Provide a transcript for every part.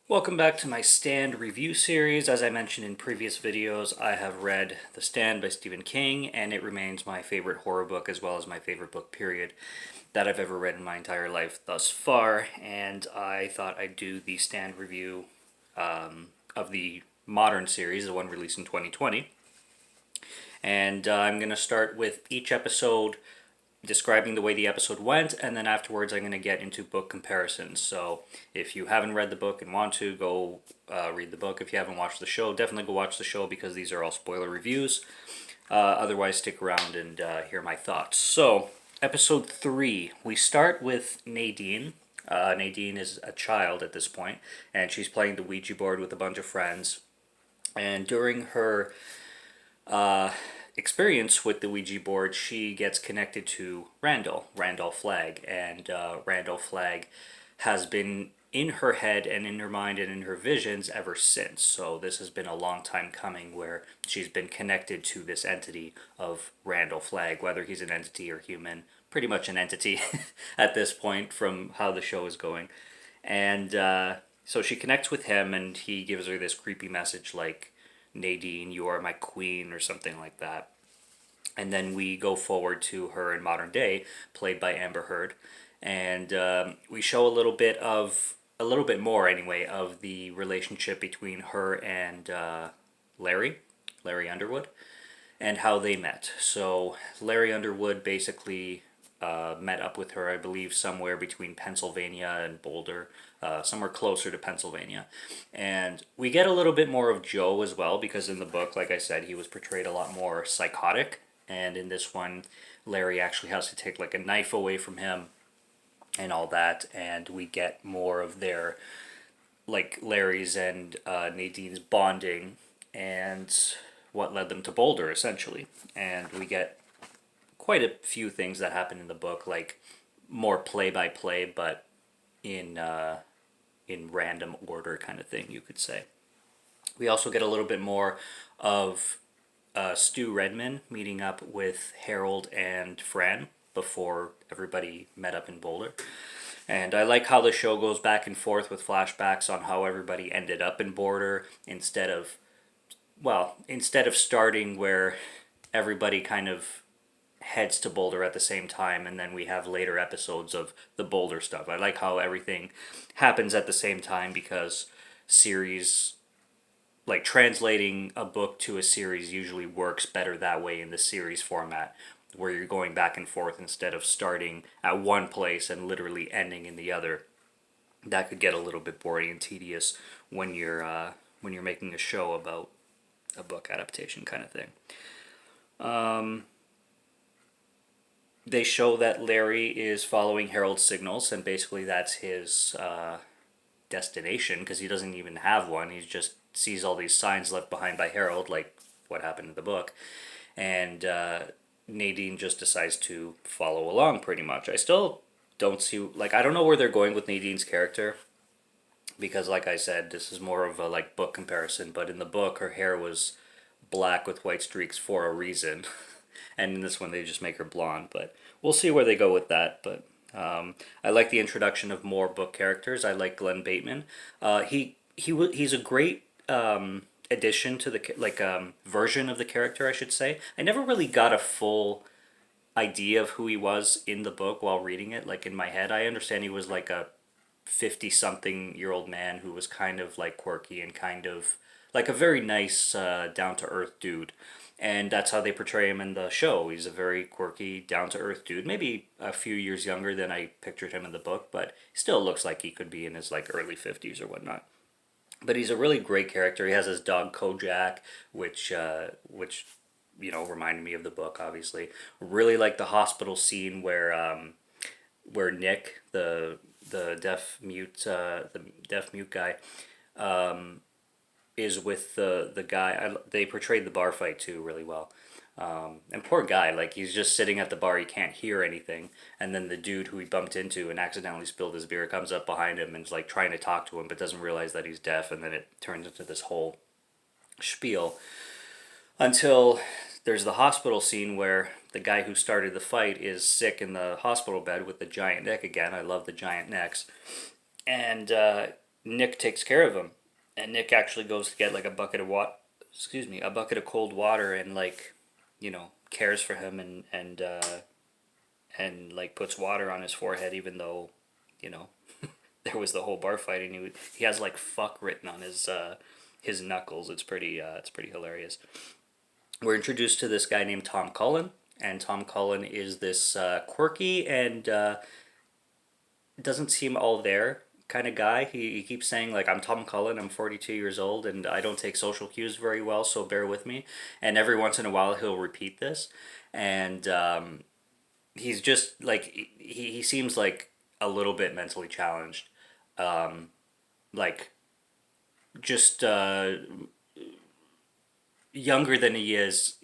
Welcome back to my Stand review series. As I mentioned in previous videos, I have read The Stand by Stephen King, and it remains my favorite horror book as well as my favorite book, period, that I've ever read in my entire life thus far. And I thought I'd do the Stand review of the modern series, the one released in 2020. And I'm going to start with each episode describing the way the episode went, and then afterwards I'm going to get into book comparisons. So if you haven't read the book and want to, go read the book. If you haven't watched the show, definitely go watch the show because these are all spoiler reviews. Otherwise, stick around and hear my thoughts. So, episode 3, we start with Nadine. Nadine is a child at this point, and she's playing the Ouija board with a bunch of friends. And during her experience with the Ouija board, she gets connected to Randall Flagg, and Randall Flagg has been in her head and in her mind and in her visions ever since. So this has been a long time coming where she's been connected to this entity of Randall Flagg, whether he's an entity or human, pretty much an entity at this point from how the show is going. And so she connects with him, and he gives her this creepy message like, Nadine, you are my queen, or something like that. And then we go forward to her in modern day, played by Amber Heard, and we show a little bit more anyway, of the relationship between her and Larry Underwood, and how they met. So Larry Underwood basically met up with her, I believe, somewhere between Pennsylvania and Boulder, somewhere closer to Pennsylvania. And we get a little bit more of Joe as well, because in the book, like I said, he was portrayed a lot more psychotic. And in this one, Larry actually has to take like a knife away from him and all that. And we get more of their, like Larry's and Nadine's bonding and what led them to Boulder, essentially. And we get quite a few things that happen in the book, like more play by play, but in random order, kind of thing, you could say. We also get a little bit more of Stu Redman meeting up with Harold and Fran before everybody met up in Boulder. And I like how the show goes back and forth with flashbacks on how everybody ended up in Boulder instead of starting where everybody kind of heads to Boulder at the same time, and then we have later episodes of the Boulder stuff. I like how everything happens at the same time, because series, like translating a book to a series, usually works better that way in the series format, where you're going back and forth instead of starting at one place and literally ending in the other. That could get a little bit boring and tedious when you're making a show about a book adaptation kind of thing. They show that Larry is following Harold's signals, and basically that's his destination, because he doesn't even have one. He just sees all these signs left behind by Harold, like what happened in the book, and Nadine just decides to follow along, pretty much. I still don't see, like, I don't know where they're going with Nadine's character, because like I said, this is more of a like book comparison, but in the book her hair was black with white streaks for a reason. And in this one they just make her blonde, but we'll see where they go with that. But I like the introduction of more book characters. I like Glenn Bateman. He's a great addition to the version of the character, I should say. I never really got a full idea of who he was in the book while reading it. Like in my head, I understand he was like a 50-something-year-old man who was kind of like quirky and kind of like a very nice, down to earth dude. And that's how they portray him in the show. He's a very quirky, down to earth dude. Maybe a few years younger than I pictured him in the book, but he still looks like he could be in his like early 50s or whatnot. But he's a really great character. He has his dog Kojak, which reminded me of the book. Obviously, really like the hospital scene where Nick, the deaf mute guy, is with the guy. They portrayed the bar fight too really well. And poor guy, like he's just sitting at the bar, he can't hear anything, and then the dude who he bumped into and accidentally spilled his beer comes up behind him and is like trying to talk to him, but doesn't realize that he's deaf, and then it turns into this whole spiel until there's the hospital scene where the guy who started the fight is sick in the hospital bed with the giant neck again. I love the giant necks. And Nick takes care of him, and Nick actually goes to get like a bucket of excuse me, a bucket of cold water, and like, cares for him, and like puts water on his forehead, even though, you know, there was the whole bar fight, and he has like fuck written on his knuckles. It's pretty hilarious. We're introduced to this guy named Tom Cullen, and Tom Cullen is this quirky and doesn't seem all there kind of guy. He keeps saying like, I'm Tom Cullen, I'm 42 years old, and I don't take social cues very well, so bear with me. And every once in a while he'll repeat this, and he's just like, he seems like a little bit mentally challenged, like just younger than he is,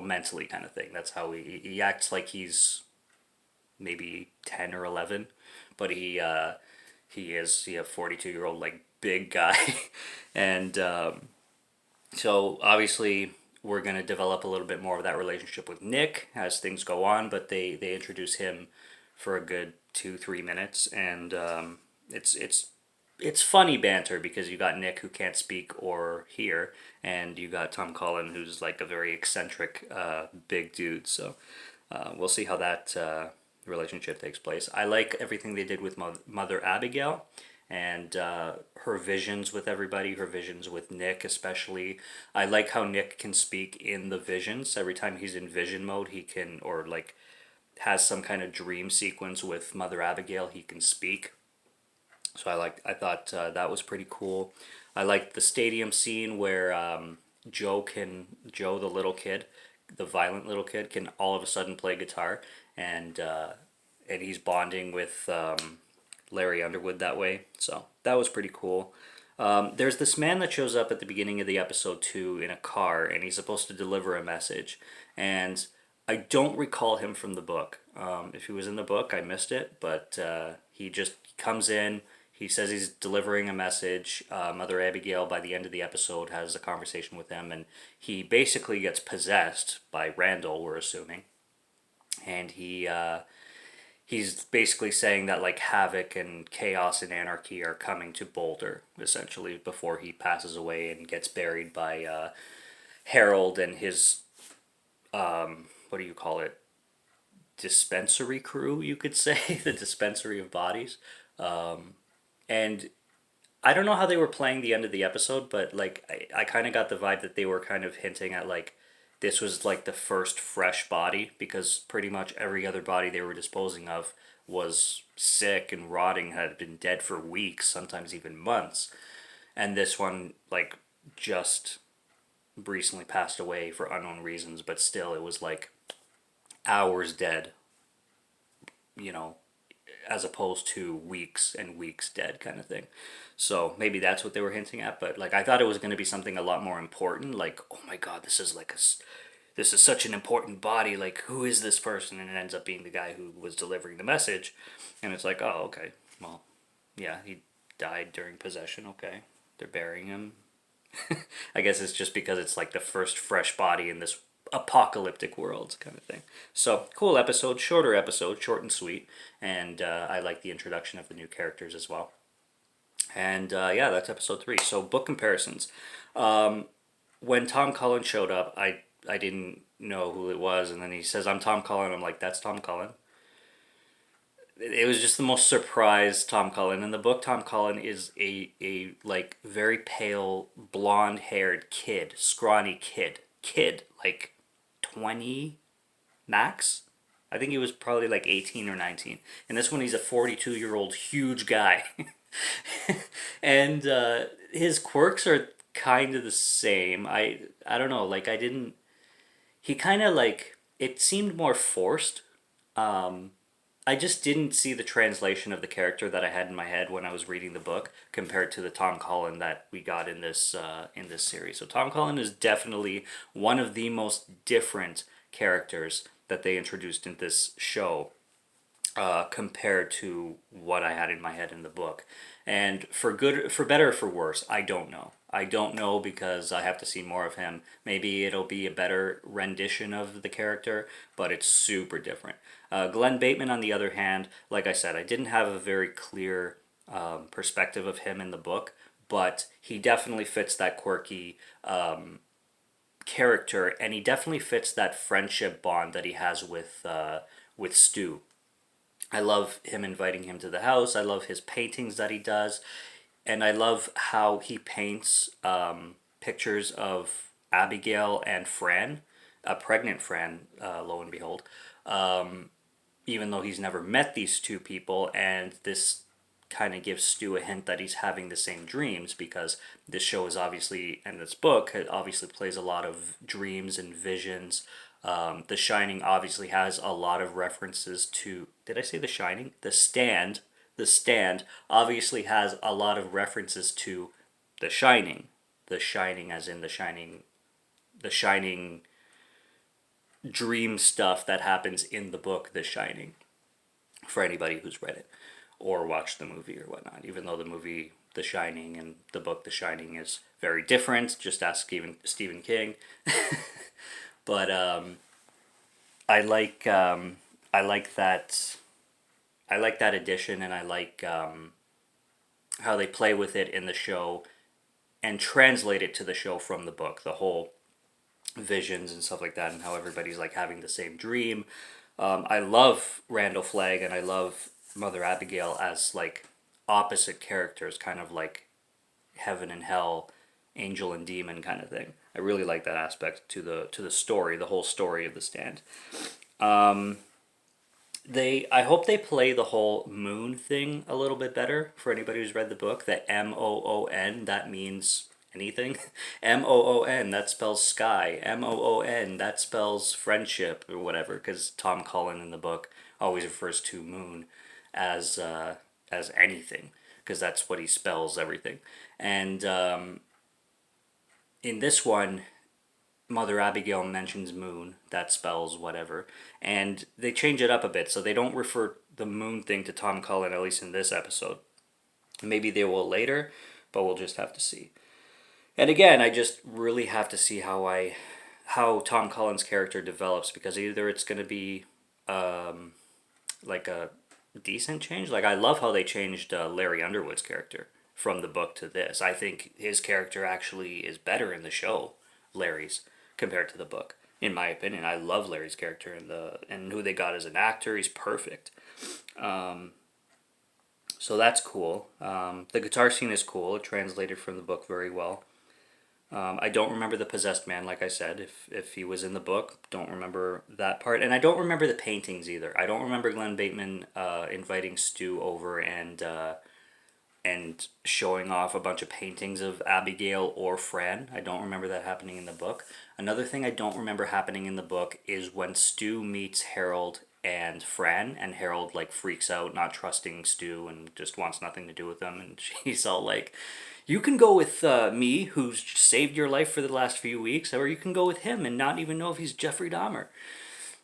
mentally, kind of thing. That's how he acts like he's maybe 10 or 11, but he is a 42-year old like big guy. And so obviously we're going to develop a little bit more of that relationship with Nick as things go on, but they introduce him for a good 2-3 minutes, and it's funny banter because you got Nick who can't speak or hear, and you got Tom Cullen who's like a very eccentric big dude. So we'll see how that relationship takes place. I like everything they did with Mother Abigail, and her visions with everybody, her visions with Nick especially. I like how Nick can speak in the visions. Every time he's in vision mode, he can, or like has some kind of dream sequence with Mother Abigail, he can speak. So I thought that was pretty cool. I liked the stadium scene where Joe the little kid, the violent little kid, can all of a sudden play guitar, and and he's bonding with Larry Underwood that way. So that was pretty cool. There's this man that shows up at the beginning of the episode too in a car, and he's supposed to deliver a message. And I don't recall him from the book. If he was in the book, I missed it, but he just comes in. He says he's delivering a message. Mother Abigail, by the end of the episode, has a conversation with him, and he basically gets possessed by Randall, we're assuming. And he's basically saying that like havoc and chaos and anarchy are coming to Boulder, essentially, before he passes away and gets buried by Harold and his, what do you call it? Dispensary crew, you could say. The dispensary of bodies. And I don't know how they were playing the end of the episode, but like I kind of got the vibe that they were kind of hinting at like this was like the first fresh body, because pretty much every other body they were disposing of was sick and rotting, had been dead for weeks, sometimes even months. And this one like just recently passed away for unknown reasons, but still it was like hours dead, you know, as opposed to weeks and weeks dead kind of thing. So maybe that's what they were hinting at, but like I thought it was going to be something a lot more important, like, oh my god, this is like this is such an important body, like who is this person? And it ends up being the guy who was delivering the message. And it's like, oh, okay, well, yeah, he died during possession. Okay, they're burying him. I guess it's just because it's like the first fresh body in this apocalyptic world kind of thing. So cool episode, shorter episode, short and sweet, and I like the introduction of the new characters as well. And yeah, that's episode 3. So book comparisons. When Tom Cullen showed up, I didn't know who it was, and then he says, "I'm Tom Cullen." I'm like, "That's Tom Cullen." It was just the most surprised Tom Cullen. In the book, Tom Cullen is a like very pale, blonde haired kid, scrawny kid, like 20 max. I think he was probably like 18 or 19. And this one, he's a 42-year-old huge guy. And his quirks are kind of the same. I don't know, like I didn't, he kind of like, it seemed more forced. I just didn't see the translation of the character that I had in my head when I was reading the book compared to the Tom Cullen that we got in this series. So Tom Cullen is definitely one of the most different characters that they introduced in this show, compared to what I had in my head in the book. And for good, for better or for worse, I don't know. I don't know because I have to see more of him. Maybe it'll be a better rendition of the character, but it's super different. Glenn Bateman, on the other hand, like I said, I didn't have a very clear perspective of him in the book, but he definitely fits that quirky character, and he definitely fits that friendship bond that he has with Stu. I love him inviting him to the house. I love his paintings that he does, and I love how he paints pictures of Abigail and Fran, a pregnant Fran, lo and behold, even though he's never met these two people, and this kind of gives Stu a hint that he's having the same dreams because this show is obviously, and this book it obviously plays a lot of dreams and visions. The Shining obviously has a lot of references to. Did I say The Shining? The Stand. The Stand obviously has a lot of references to The Shining. The Shining, as in The Shining. The Shining dream stuff that happens in the book The Shining, for anybody who's read it or watched the movie or whatnot. Even though the movie The Shining and the book The Shining is very different, just ask even Stephen King. But I like I like that I like that addition, and I like how they play with it in the show and translate it to the show from the book. The whole visions and stuff like that, and how everybody's like having the same dream. I love Randall Flagg and I love Mother Abigail as like opposite characters, kind of like heaven and hell, angel and demon kind of thing. I really like that aspect to the story, the whole story of The Stand. I hope they play the whole moon thing a little bit better for anybody who's read the book. That Moon, that means anything. Moon, that spells sky. Moon, that spells friendship or whatever, because Tom Cullen in the book always refers to moon as as anything, because that's what he spells everything. And in this one, Mother Abigail mentions moon, that spells whatever, and they change it up a bit so they don't refer the moon thing to Tom Cullen, at least in this episode. Maybe they will later, but we'll just have to see. And again, I just really have to see how Tom Cullen's character develops, because either it's going to be like a decent change. Like I love how they changed Larry Underwood's character from the book to this. I think his character actually is better in the show, Larry's, compared to the book. In my opinion, I love Larry's character and who they got as an actor. He's perfect. So that's cool. The guitar scene is cool. It translated from the book very well. I don't remember the possessed man, like I said. If he was in the book, don't remember that part, and I don't remember the paintings either. I don't remember Glenn Bateman inviting Stu over and showing off a bunch of paintings of Abigail or Fran. I don't remember that happening in the book. Another thing I don't remember happening in the book is when Stu meets Harold and Fran, and Harold like freaks out, not trusting Stu, and just wants nothing to do with them, and she's all like, you can go with me, who's saved your life for the last few weeks, or you can go with him and not even know if he's Jeffrey Dahmer,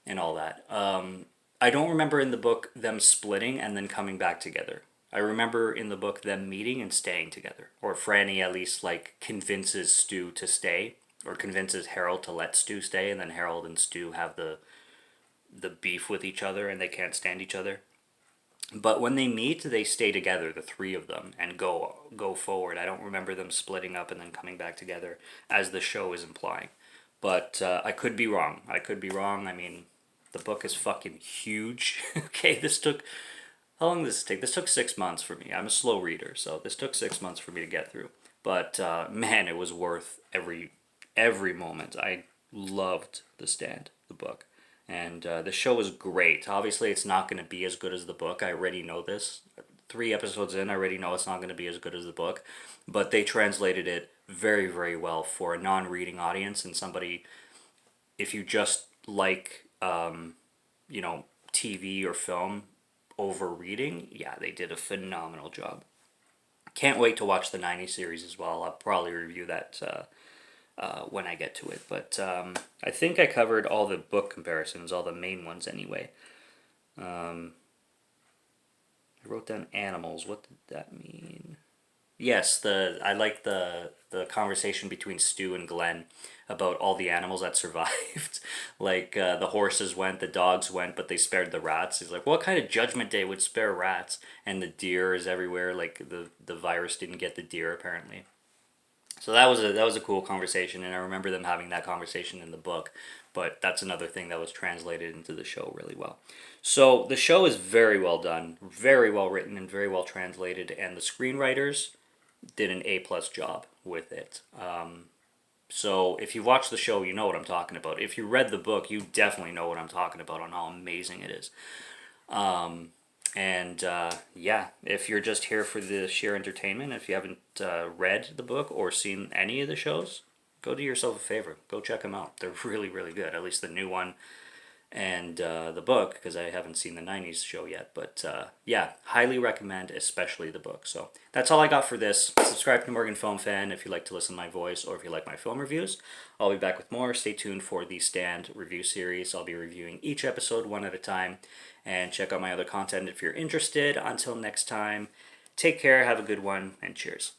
and all that. I don't remember in the book them splitting and then coming back together. I remember in the book them meeting and staying together. Or Franny at least like convinces Stu to stay, or convinces Harold to let Stu stay, and then Harold and Stu have the beef with each other and they can't stand each other. But when they meet, they stay together, the three of them, and go forward. I don't remember them splitting up and then coming back together, as the show is implying. But I could be wrong. I could be wrong. I mean, the book is fucking huge. Okay, this took... How long did this take? This took 6 months for me. I'm a slow reader, so this took 6 months for me to get through. But man, it was worth every moment. I loved The Stand, the book. And the show is great. Obviously, it's not going to be as good as the book. I already know this. 3 episodes in, I already know it's not going to be as good as the book. But they translated it very, very well for a non-reading audience, and somebody, if you just like, TV or film over reading, yeah, they did a phenomenal job. Can't wait to watch the Miniseries as well. I'll probably review that when I get to it. But I think I covered all the book comparisons, all the main ones anyway. I wrote down animals. What did that mean? Yes, I like the conversation between Stu and Glenn about all the animals that survived. Like the horses went, the dogs went, but they spared the rats. He's like, what kind of Judgment Day would spare rats? And the deer is everywhere. Like the virus didn't get the deer apparently. So that was a cool conversation, and I remember them having that conversation in the book. But that's another thing that was translated into the show really well. So the show is very well done, very well written, and very well translated. And the screenwriters did an A+ job with it. So if you watch the show, you know what I'm talking about. If you read the book, you definitely know what I'm talking about on how amazing it is. And yeah, if you're just here for the sheer entertainment, if you haven't read the book or seen any of the shows, go do yourself a favor. Go check them out. They're really, really good. At least the new one and the book, because I haven't seen the 90s show yet. But yeah, highly recommend, especially the book. So that's all I got for this. Subscribe to Morgan Film Fan if you like to listen to my voice or if you like my film reviews. I'll be back with more. Stay tuned for the Stand review series. I'll be reviewing each episode one at a time. And check out my other content if you're interested. Until next time, take care, have a good one, and cheers.